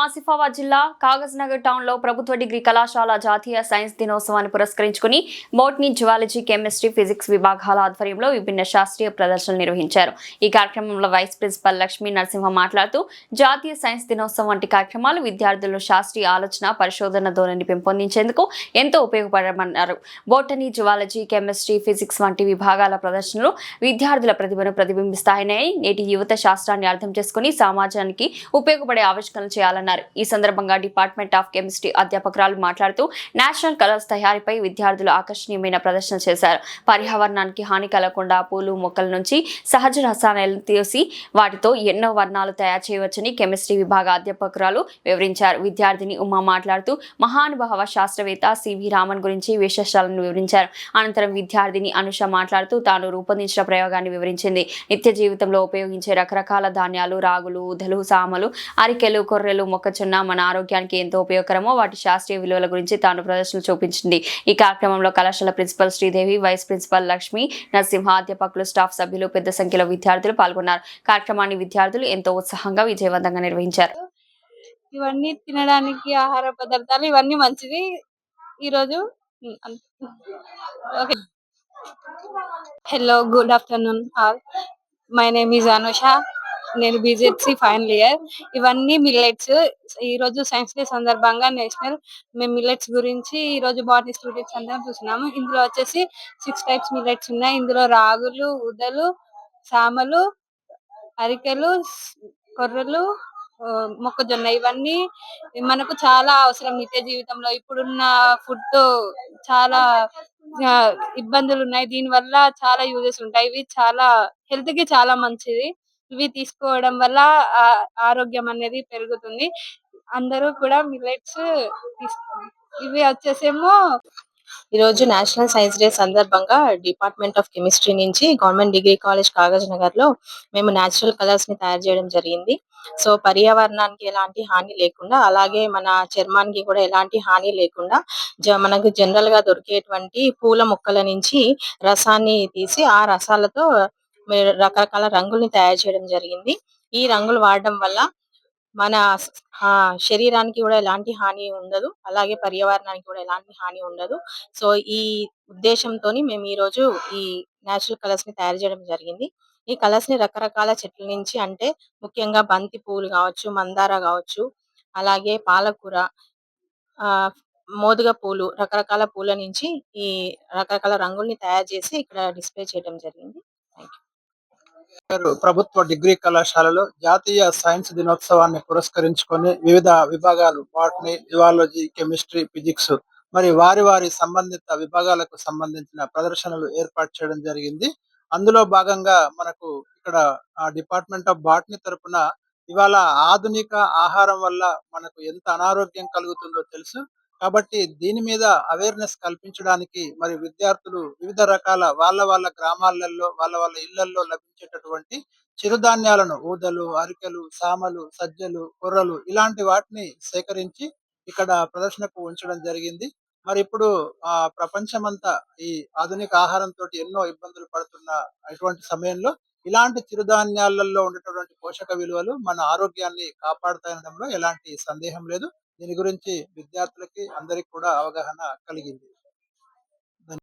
ఆసిఫాబాద్ జిల్లా కాగజ్నగర్ టౌన్లో ప్రభుత్వ డిగ్రీ కళాశాల జాతీయ సైన్స్ దినోత్సవాన్ని పురస్కరించుకుని బోటనీ, జువాలజీ, కెమిస్ట్రీ, ఫిజిక్స్ విభాగాల ఆధ్వర్యంలో విభిన్న శాస్త్రీయ ప్రదర్శనలు నిర్వహించారు. ఈ కార్యక్రమంలో వైస్ ప్రిన్సిపల్ లక్ష్మీ నరసింహ మాట్లాడుతూ జాతీయ సైన్స్ దినోత్సవం వంటి కార్యక్రమాలు విద్యార్థుల్లో శాస్త్రీయ ఆలోచన, పరిశోధన ధోరణిని పెంపొందించేందుకు ఎంతో ఉపయోగపడమన్నారు. బోటనీ, జువాలజీ, కెమిస్ట్రీ, ఫిజిక్స్ వంటి విభాగాల ప్రదర్శనలు విద్యార్థుల ప్రతిభను ప్రతిబింబిస్తాయని, నేటి యువత శాస్త్రాన్ని అర్థం చేసుకుని సమాజానికి ఉపయోగపడే ఆవిష్కరణ చేయాలన్నారు. ఈ సందర్భంగా డిపార్ట్మెంట్ ఆఫ్ కెమిస్ట్రీ అధ్యాపకురాలు మాట్లాడుతూ నేషనల్ కలర్స్ తయారీపై విద్యార్థులు ఆకర్షణీయమైన ప్రదర్శన చేశారు. పర్యావరణానికి హాని కలగకుండా పూలు, మొక్కల నుంచి సహజ రసాయనాలను తీసి వాటితో ఎన్నో వర్ణాలు తయారు చేయవచ్చని కెమిస్ట్రీ విభాగ అధ్యాపకురాలు వివరించారు. విద్యార్థిని ఉమా మాట్లాడుతూ మహానుభావ శాస్త్రవేత్త సివి రామన్ గురించి విశేషాలను వివరించారు. అనంతరం విద్యార్థిని అనుష మాట్లాడుతూ తాను రూపొందించిన ప్రయోగాన్ని వివరించింది. నిత్య జీవితంలో ఉపయోగించే రకరకాల ధాన్యాలు, రాగులు, ఊదలు, సామలు, అరికెలు, కొర్రెలు, మొక్కజొన్న మన ఆరోగ్యానికి ఎంతో ఉపయోగకరమో వాటి శాస్త్రీయ విలువల గురించి తాను ప్రదర్శనలు చూపించింది. ఈ కార్యక్రమంలో కళాశాల principal Sridevi, vice principal Lakshmi Narasimha, అధ్యాపకులు, స్టాఫ్ సభ్యులు పెద్ద సంఖ్యలో విద్యార్థులు పాల్గొన్నారు. కార్యక్రమాన్ని విద్యార్థులు ఎంతో ఉత్సాహంగా విజయవంతంగా నిర్వహించారు. ఇవన్నీ తినడానికి ఆహార పదార్థాలు ఇవన్నీ మంచిది. ఈరోజు hello, good afternoon all. My name is Anusha. నేను బీజెడ్సీ ఫైనల్ ఇయర్. ఇవన్నీ మిల్లెట్స్. ఈ రోజు సైన్స్ డే సందర్భంగా మేము మిల్లెట్స్ గురించి ఈ రోజు బాటనీ స్టూడెంట్స్ అందరం చూస్తున్నాము. ఇందులో వచ్చేసి 6 టైప్స్ మిల్లెట్స్ ఉన్నాయి. ఇందులో రాగులు, ఉదలు, సామలు, అరికెలు, కొర్రలు, మొక్కజొన్న ఇవన్నీ మనకు చాలా అవసరం నిత్య జీవితంలో. ఇప్పుడున్న ఫుడ్ చాలా ఇబ్బందులు ఉన్నాయి. దీని వల్ల చాలా యూజెస్ ఉంటాయి. ఇవి చాలా హెల్త్ కి చాలా మంచిది. ఇవి తీసుకోవడం వల్ల ఆరోగ్యం అనేది పెరుగుతుంది. అందరూ కూడా మిల్లెట్స్ తీసుకోండి. ఇవి వచ్చేసేమో ఈ రోజు నేషనల్ సైన్స్ డే సందర్భంగా డిపార్ట్మెంట్ ఆఫ్ కెమిస్ట్రీ నుంచి government degree college Kagaz Nagar లో మేము నేచురల్ కలర్స్ ని తయారు చేయడం జరిగింది. సో పర్యావరణానికి ఎలాంటి హాని లేకుండా, అలాగే మన చర్మానికి కూడా ఎలాంటి హాని లేకుండా మనకు జనరల్ గా దొరికేటువంటి పూల మొక్కల నుంచి రసాన్ని తీసి ఆ రసాలతో రకరకాల రంగుల్ని తయారు చేయడం జరిగింది. ఈ రంగులు వాడడం వల్ల మన శరీరానికి కూడా ఎలాంటి హాని ఉండదు, అలాగే పర్యావరణానికి కూడా ఎలాంటి హాని ఉండదు. సో ఈ ఉద్దేశంతోని మేము ఈ రోజు ఈ నేచురల్ కలర్స్ ని తయారు చేయడం జరిగింది. ఈ కలర్స్ ని రకరకాల చెట్ల నుంచి, అంటే ముఖ్యంగా బంతి పూలు కావచ్చు, మందార కావచ్చు, అలాగే పాలకూర, మోదుగ పూలు, రకరకాల పూల నుంచి ఈ రకరకాల రంగుల్ని తయారు చేసి ఇక్కడ డిస్ప్లే చేయడం జరిగింది. ప్రభుత్వ డిగ్రీ కళాశాలలో జాతీయ సైన్స్ దినోత్సవాన్ని పురస్కరించుకొని వివిధ విభాగాలు బాటనీ, జువాలజీ, కెమిస్ట్రీ, ఫిజిక్స్ మరి వారి సంబంధిత విభాగాలకు సంబంధించిన ప్రదర్శనలు ఏర్పాటు చేయడం జరిగింది. అందులో భాగంగా మనకు ఇక్కడ డిపార్ట్మెంట్ ఆఫ్ బాటనీ తరపున ఇవాళ ఆధునిక ఆహారం వల్ల మనకు ఎంత అనారోగ్యం కలుగుతుందో తెలుసు. కాబట్టి దీని మీద అవేర్నెస్ కల్పించడానికి మరి విద్యార్థులు వివిధ రకాల వాళ్ళ గ్రామాలలో వాళ్ళ ఇళ్లలో లభించేటటువంటి చిరుధాన్యాలను, ఊదలు, అరికెలు, సామలు, సజ్జలు, కొర్రలు ఇలాంటి వాటిని సేకరించి ఇక్కడ ప్రదర్శనకు ఉంచడం జరిగింది. మరి ఇప్పుడు ప్రపంచమంతా ఈ ఆధునిక ఆహారంతో ఎన్నో ఇబ్బందులు పడుతున్న ఇటువంటి సమయంలో ఇలాంటి చిరుధాన్యాలలో ఉండేటటువంటి పోషక విలువలు మన ఆరోగ్యాన్ని కాపాడుతాయనడంలో ఎలాంటి సందేహం లేదు. దీని గురించి విద్యార్థులకి అందరికి కూడా అవగాహన కలిగింది.